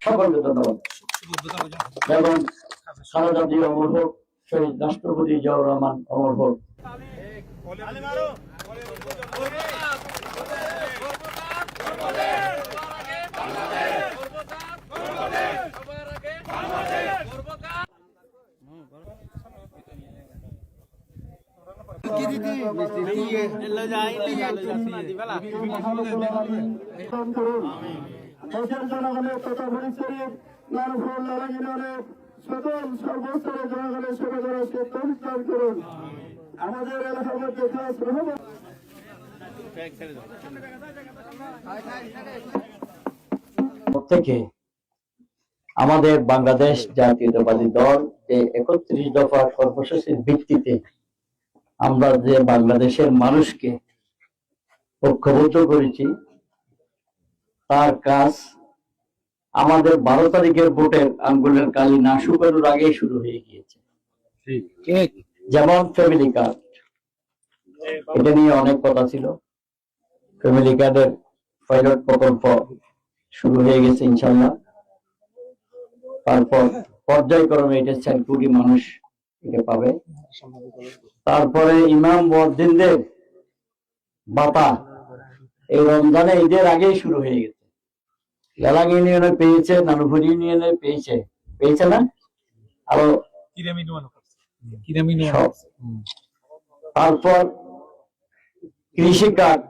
সকলকে ধন্যবাদ এবং সারা জাতীয় অমর হোক, শহীদ রাষ্ট্রপতি জিয়াউর রহমান অমর হোক। দেশের জনগণের তথা ফরিদশরীফ নারফুল লালাগিনের সকল সর্বস্তরের জনগণের সেবাকে পরিত্যাগ করুন। আমাদের এলাকার মধ্যে খাস রহমত থেকে আমাদের বাংলাদেশ জাতীয়তাবাদী দল যে ৩১ দফা কর্মসূচির ভিত্তিতে আমরা যে বাংলাদেশের মানুষকে ঐক্যবদ্ধ করেছি, তার কাজ আমাদের ১২ তারিখের ভোটের আঙ্গুলের কালি না শুকানোর আগেই শুরু হয়ে গিয়েছে। যেমন ফ্যামিলি কার্ড, এটা নিয়ে অনেক কথা ছিল। ফ্যামিলি কার্ডের পাইলট প্রকল্প শুরু হয়ে গেছে ইনশাল্লাহ। তারপর পর্যায়ক্রমে এটা ৪ কোটি মানুষ এটা পাবে। তারপরে ইমাম মুয়াজ্জিনদের ভাতা এই রমজানে ঈদের আগেই শুরু হয়ে গেছে। লালাং ইউনিয়নে পেয়েছে, নানুপুর ইউনিয়নে পেয়েছে না, আরো তারপর কৃষি কার্ড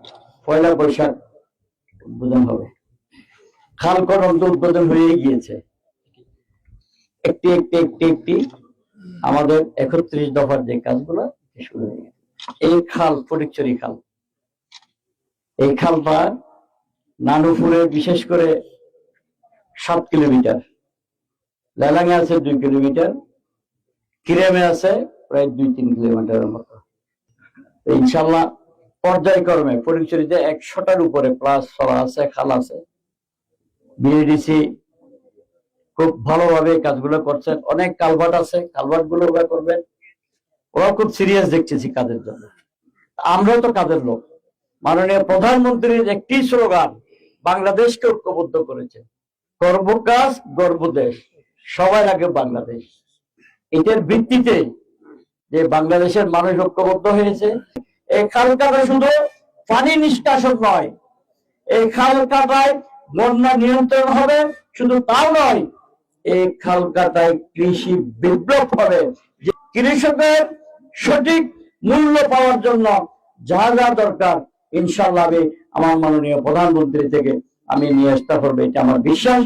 ১ বৈশাখ উদ্বোধন হবে। খাল খনন তো উদ্বোধন হয়ে গিয়েছে। একটি একটি একটি একটি আমাদের ৩১ দফার যে কাজগুলো শুরু হয়ে গেছে। এই খাল ফটিকছড়ি খাল, এই খালটা নানুপুরে বিশেষ করে ৭ কিলোমিটার, লালাঙে আছে ২ কিলোমিটার, কিরামে আছে প্রায় ২-৩ কিলোমিটারের মতো। ইনশাল্লাহ পর্যায়ক্রমে ফটিকছড়িতে ১০০টার উপরে প্লাস ছড়া আছে, খাল আছে। বিএডিসি খুব ভালোভাবে কাজগুলো করছেন। অনেক কালভার্ট আছে, কালভার্ট গুলো ওরা করবেন। ওরা খুব সিরিয়াস দেখতেছি কাজের জন্য। আমরাও তো কাজের লোক। মাননীয় প্রধানমন্ত্রীর একটি স্লোগান বাংলাদেশকে ঐক্যবদ্ধ করেছে, গর্ব কাজ গর্ব দেশ, সবার আগে বাংলাদেশ। এটার ভিত্তিতে যে বাংলাদেশের মানুষ ঐক্যবদ্ধ হয়েছে। এই খাল কাটা শুধু পানি নিষ্কাশন নয়, এই খাল কাটায় বন্যা নিয়ন্ত্রণ হবে, শুধু তাও নয়, এই খাল কাটায় কৃষি বিপ্লব হবে। যে কৃষকের সঠিক মূল্য পাওয়ার জন্য যা যা দরকার ইনশাআল্লাহ আমার মাননীয় প্রধানমন্ত্রী থেকে আমি নিয়ে আসতে পারবো, এটা আমার বিশ্বাস।